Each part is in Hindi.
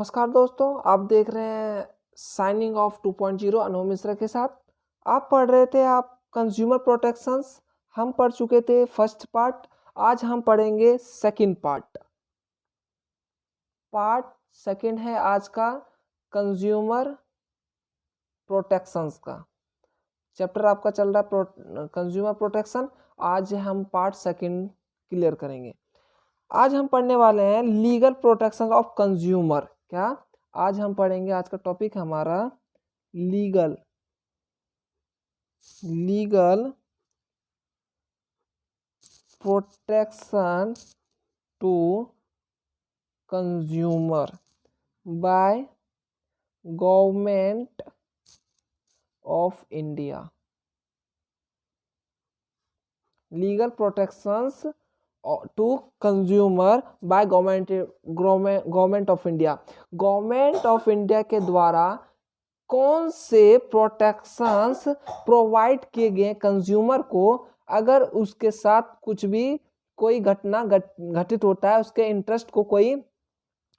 नमस्कार दोस्तों, आप देख रहे हैं साइनिंग ऑफ 2.0 अनुभव मिश्रा के साथ। आप पढ़ रहे थे कंज्यूमर प्रोटेक्शंस। हम पढ़ चुके थे फर्स्ट पार्ट। आज हम पढ़ेंगे सेकंड पार्ट। पार्ट सेकंड है आज का कंज्यूमर प्रोटेक्शंस का। चैप्टर आपका चल रहा है कंज्यूमर प्रोटेक्शन। आज हम पार्ट सेकंड क्लियर करेंगे। आज हम पढ़ने वाले हैं लीगल प्रोटेक्शन ऑफ कंज्यूमर। क्या आज हम पढ़ेंगे? आज का टॉपिक हमारा legal protection to consumer by government of India. Legal protections to consumer by government of India. Government of India के द्वारा कौन से प्रोटेक्शंस प्रोवाइड किए गए कंज्यूमर को, अगर उसके साथ कुछ भी कोई घटना घटित होता है, उसके इंटरेस्ट को कोई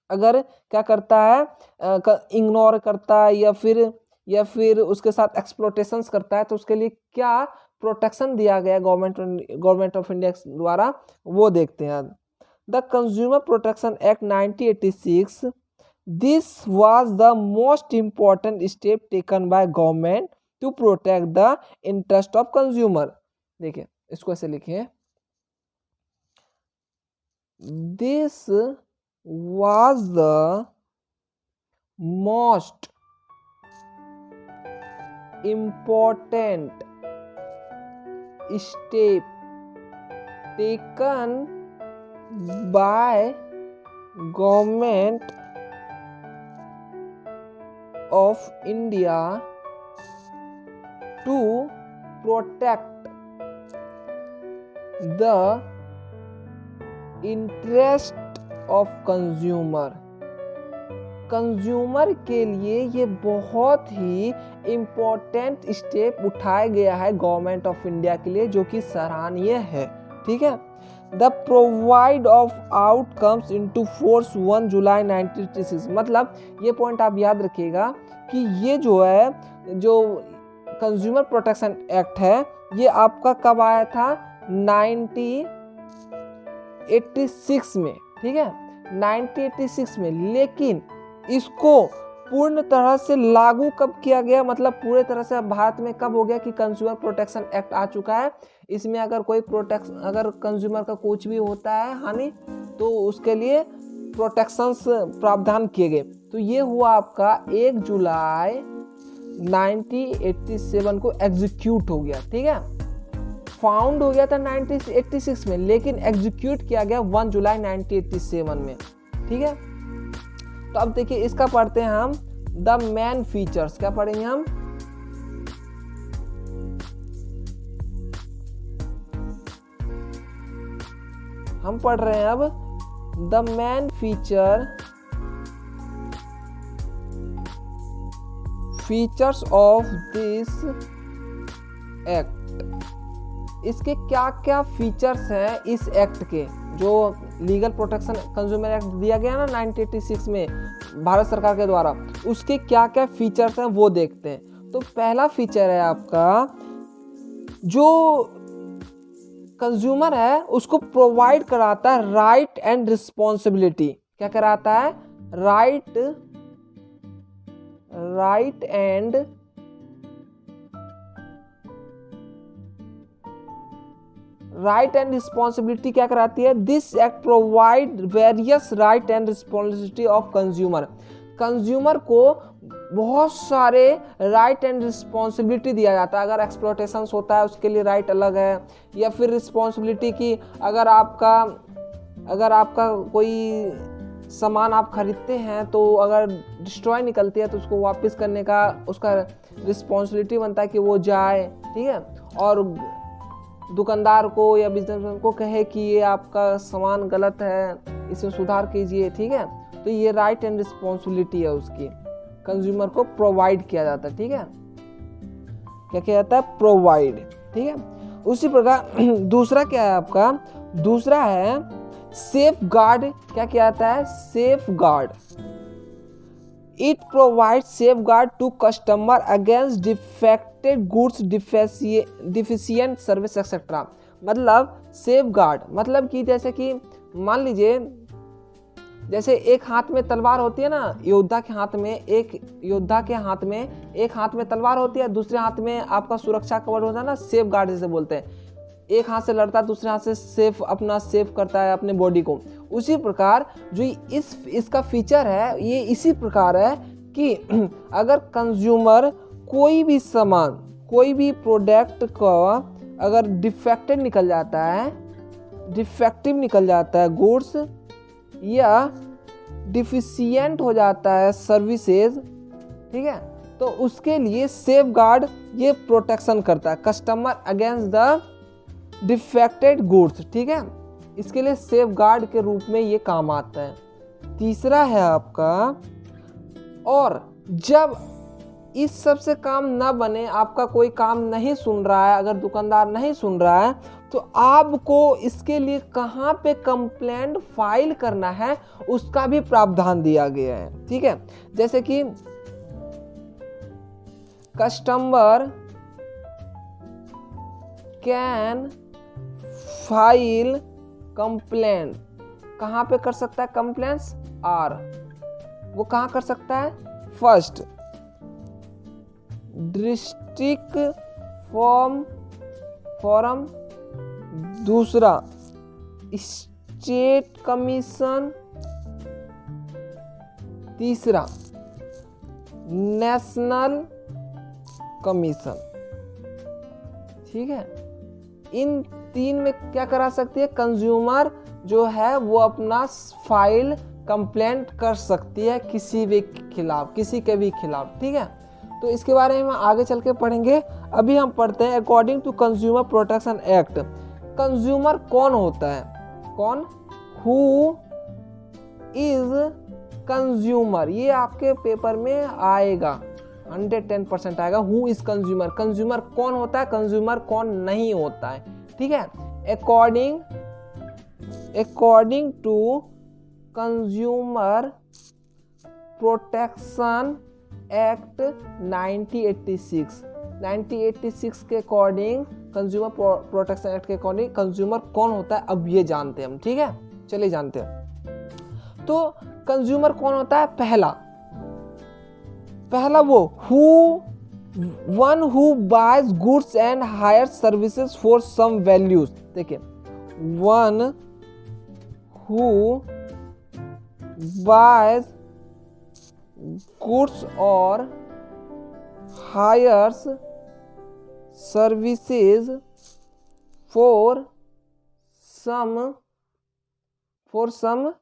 अगर क्या करता है, इग्नोर करता है या फिर उसके साथ एक्सप्लोटेशंस करता है, तो उसके लिए क्या प्रोटेक्शन दिया गया गवर्नमेंट ऑफ इंडिया द्वारा, वो देखते हैं। The consumer protection act 1986, this was the most important step taken by government to protect the interest of consumer. देखिए, इसको ऐसे लिखिए, this was the most important step taken by government of India to protect the interest of consumer के लिए ये बहुत ही इम्पोर्टेंट स्टेप उठाया गया है गवर्नमेंट ऑफ इंडिया के लिए, जो कि सराहनीय है। ठीक है। The provide of outcomes into force 1 जुलाई 1986। मतलब ये पॉइंट आप याद रखिएगा कि ये जो है, जो कंज्यूमर प्रोटेक्शन एक्ट है, ये आपका कब आया था? 1986 में। ठीक है, 1986 में। लेकिन इसको पूर्ण तरह से लागू कब किया गया, मतलब पूरे तरह से भारत में कब हो गया कि कंज्यूमर प्रोटेक्शन एक्ट आ चुका है। इसमें अगर कोई अगर कंज्यूमर का कुछ भी होता है हानि, तो उसके लिए प्रोटेक्शंस प्रावधान किए गए। तो ये हुआ आपका 1 जुलाई 1987 को एग्जीक्यूट हो गया। ठीक है, फाउंड हो गया था 1986 में, लेकिन एग्जीक्यूट किया गया 1 जुलाई 1987 में। ठीक है, तो अब देखिए इसका पढ़ते हैं हम, द मेन फीचर्स। क्या पढ़ेंगे हम पढ़ रहे हैं अब the main features of this act. इसके क्या क्या फीचर्स हैं इस एक्ट के, जो लीगल प्रोटेक्शन कंज्यूमर एक्ट दिया गया ना 1986 में भारत सरकार के द्वारा, उसके क्या क्या फीचर्स हैं वो देखते हैं। तो पहला फीचर है आपका, जो कंज्यूमर है उसको प्रोवाइड कराता है राइट एंड रिस्पॉन्सिबिलिटी। क्या कराता है? राइट एंड रिस्पॉन्सिबिलिटी क्या कराती है? This act provide various right and responsibility of consumer. Consumer को बहुत सारे राइट एंड रिस्पॉन्सिबिलिटी दिया जाता है। अगर एक्सप्लॉयटेशन होता है उसके लिए राइट अलग है, या फिर रिस्पॉन्सिबिलिटी की अगर आपका कोई सामान आप खरीदते हैं, तो अगर डिस्ट्रॉय निकलती है तो उसको वापस करने का उसका रिस्पॉन्सिबिलिटी बनता है कि वो जाए। ठीक है, और दुकानदार को या बिजनेसमैन को कहे कि ये आपका सामान गलत है, इसमें सुधार कीजिए। ठीक है, तो ये राइट एंड रिस्पॉन्सिबिलिटी है उसकी, कंज्यूमर को प्रोवाइड किया जाता है। ठीक है, क्या किया जाता है? प्रोवाइड। ठीक है, उसी प्रकार दूसरा क्या है आपका? दूसरा है सेफ गार्ड। क्या किया जाता है? Safeguard. It provide safeguard to customer against defected goods, deficient service etcetera. मतलब सेफ गार्ड मतलब कि जैसे कि मान लीजिए जैसे एक हाथ में तलवार होती है ना, योद्धा के हाथ में एक हाथ में तलवार होती है, दूसरे हाथ में आपका सुरक्षा कवच होता है ना, सेफ गार्ड जिसे बोलते हैं। एक हाथ से लड़ता है, दूसरे हाथ से सेफ करता है अपने बॉडी को। उसी प्रकार जो इसका फीचर है ये इसी प्रकार है कि अगर कंज्यूमर कोई भी सामान, कोई भी प्रोडक्ट का अगर डिफेक्टिव निकल जाता है गुड्स, या डिफिशियंट हो जाता है सर्विसेज, ठीक है, तो उसके लिए सेफ गार्ड ये प्रोटेक्शन करता है customer against the defected goods, ठीक है। इसके लिए सेफ गार्ड के रूप में ये काम आता है। तीसरा है आपका, और जब इस सब से काम ना बने, आपका कोई काम नहीं सुन रहा है, अगर दुकानदार नहीं सुन रहा है, तो आपको इसके लिए कहाँ पे कंप्लेंट फाइल करना है उसका भी प्रावधान दिया गया है, ठीक है। जैसे कि कस्टमर कैन फाइल कंप्लेंट, कहाँ पे कर सकता है कंप्लेंट्स, आर, वो कहाँ कर सकता है, फर्स्ट डिस्ट्रिक्ट फॉरम, दूसरा स्टेट कमीशन, तीसरा नेशनल कमीशन, ठीक है। इन तीन में क्या करा सकती है कंज्यूमर जो है वो अपना फाइल कंप्लेंट कर सकती है किसी के भी खिलाफ, ठीक है। तो इसके बारे में आगे चल के पढ़ेंगे। अभी हम पढ़ते हैं according to consumer protection act. Consumer कौन होता है, कौन, हु इज कंज्यूमर, ये आपके पेपर में आएगा, 110% आएगा। हु इज कंज्यूमर, कंज्यूमर कौन होता है, कंज्यूमर कौन नहीं होता है, ठीक है। According to consumer protection act 1986 के अकॉर्डिंग, कंज्यूमर प्रोटेक्शन एक्ट के अकॉर्डिंग कंज्यूमर कौन होता है अब ये जानते हैं हम, ठीक है। चलिए जानते हैं। तो कंज्यूमर कौन होता है, पहला वो one who buys goods and hire services for some values. देखिए, वन हु बायज गुड्स और hires services for some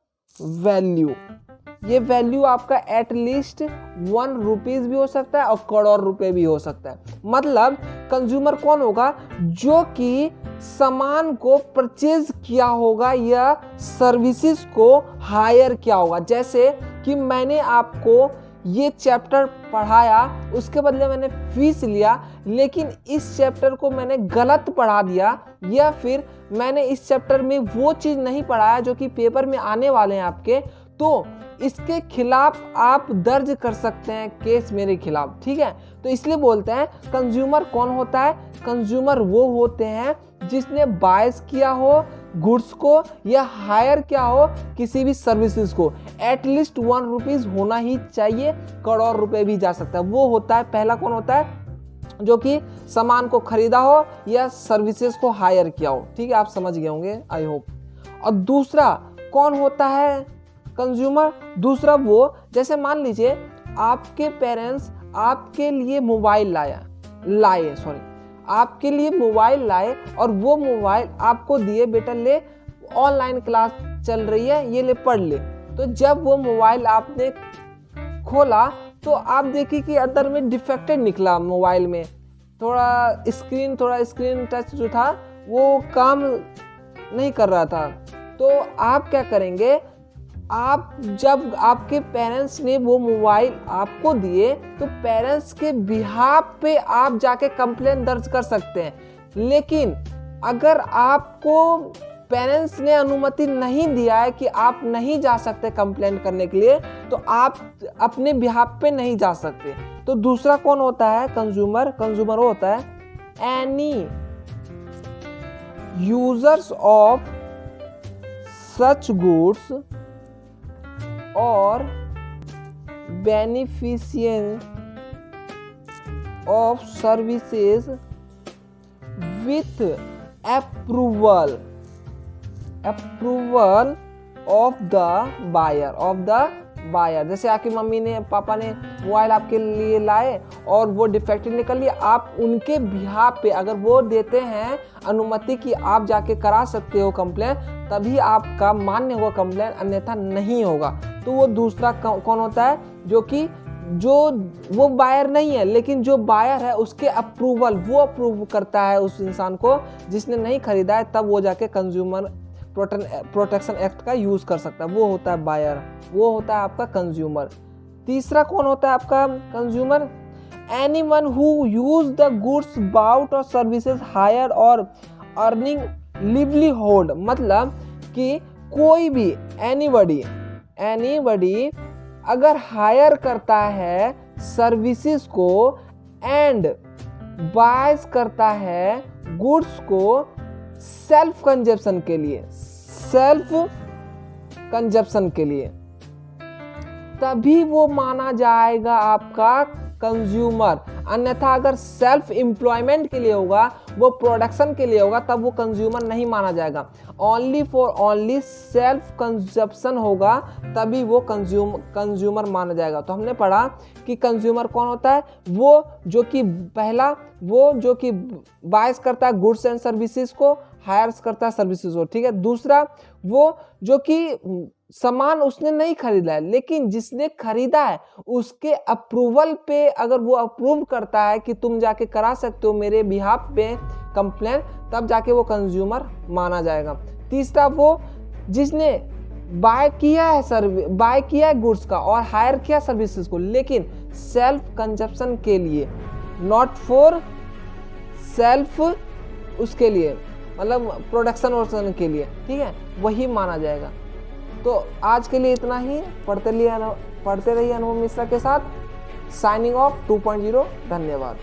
value. ये वैल्यू आपका एटलीस्ट 1 रुपीज भी हो सकता है और करोड़ रुपए भी हो सकता है। मतलब कंज्यूमर कौन होगा, जो कि सामान को परचेज किया होगा या सर्विसेज को हायर किया होगा। जैसे कि मैंने आपको ये चैप्टर पढ़ाया, उसके बदले मैंने फीस लिया, लेकिन इस चैप्टर को मैंने गलत पढ़ा दिया, या फिर मैंने इस चैप्टर में वो चीज़ नहीं पढ़ाया जो कि पेपर में आने वाले हैं आपके, तो इसके खिलाफ आप दर्ज कर सकते हैं केस मेरे खिलाफ, ठीक है। तो इसलिए बोलते हैं कंज्यूमर कौन होता है, कंज्यूमर वो होते हैं जिसने बायस किया हो गुड्स को या हायर किया हो किसी भी सर्विसेज को, एटलीस्ट 1 रुपीज होना ही चाहिए, करोड़ रुपए भी जा सकता है। वो होता है, पहला कौन होता है, जो कि सामान को खरीदा हो या सर्विसेज को हायर किया हो, ठीक है। आप समझ गए होंगे आई होप। और दूसरा कौन होता है कंज्यूमर, दूसरा वो, जैसे मान लीजिए आपके पेरेंट्स आपके लिए मोबाइल आपके लिए मोबाइल लाए और वो मोबाइल आपको दिए, बेटा ले ऑनलाइन क्लास चल रही है, ये ले पढ़ ले। तो जब वो मोबाइल आपने खोला तो आप देखिए कि अंदर में डिफेक्टेड निकला, मोबाइल में थोड़ा स्क्रीन टच जो था वो काम नहीं कर रहा था। तो आप क्या करेंगे, आप जब आपके पेरेंट्स ने वो मोबाइल आपको दिए तो पेरेंट्स के बिहाफ पे आप जाके कंप्लेंट दर्ज कर सकते हैं। लेकिन अगर आपको पेरेंट्स ने अनुमति नहीं दिया है कि आप नहीं जा सकते कंप्लेन करने के लिए, तो आप अपने बिहाफ पे नहीं जा सकते। तो दूसरा कौन होता है? कंज्यूमर। कंज्यूमर होता है any users of such goods और beneficiary of services with approval of the buyer। जैसे आपकी मम्मी ने पापा ने मोबाइल आपके लिए लाए और वो डिफेक्टिव निकल लिया, आप उनके बिहाफ पे अगर वो देते हैं अनुमति कि आप जाके करा सकते हो कंप्लेन, तभी आपका मान्य होगा कंप्लेन, अन्यथा नहीं होगा। तो वो दूसरा कौन होता है? जो वो बायर नहीं है, लेकिन जो बायर है उसके अप्रूवल, वो अप्रूव करता है उस इंसान को जिसने नहीं खरीदा है, तब वो जाके कंज्यूमर प्रोटेक्शन एक्ट का यूज कर सकता है। वो होता है बायर, वो होता है आपका कंज्यूमर। तीसरा कौन होता है आपका consumer? Anyone who use the goods bought और सर्विसेज हायर और अर्निंग लिवलीहुड। मतलब कि कोई भी एनीबडी अगर हायर करता है सर्विसेज को एंड बायस करता है गुड्स को सेल्फ कंजप्शन के लिए, तभी वो माना जाएगा आपका कंज्यूमर। अन्यथा अगर सेल्फ एम्प्लॉयमेंट के लिए होगा, वो प्रोडक्शन के लिए होगा, तब वो कंज्यूमर नहीं माना जाएगा। ओनली सेल्फ कंजप्शन होगा, तभी वो कंज्यूमर माना जाएगा। तो हमने पढ़ा कि कंज्यूमर कौन होता है? वो जो कि बायस करता है गुड्स एंड सर्विसेज को, हायर्स करता है सर्विसेज को, ठीक है। दूसरा वो जो कि सामान उसने नहीं खरीदा है, लेकिन जिसने खरीदा है उसके अप्रूवल पे अगर वो अप्रूव करता है कि तुम जाके करा सकते हो मेरे बिहाफ पे कंप्लेन, तब जाके वो कंज्यूमर माना जाएगा। तीसरा वो जिसने बाय किया है गुड्स का और हायर किया सर्विसेज को, लेकिन सेल्फ कंजप्शन के लिए, नॉट फॉर सेल्फ उसके लिए, मतलब प्रोडक्शन वर्सन के लिए, ठीक है, वही माना जाएगा। तो आज के लिए इतना ही। पढ़ते रहिए अनुभव मिश्रा के साथ। Signing off 2.0। धन्यवाद।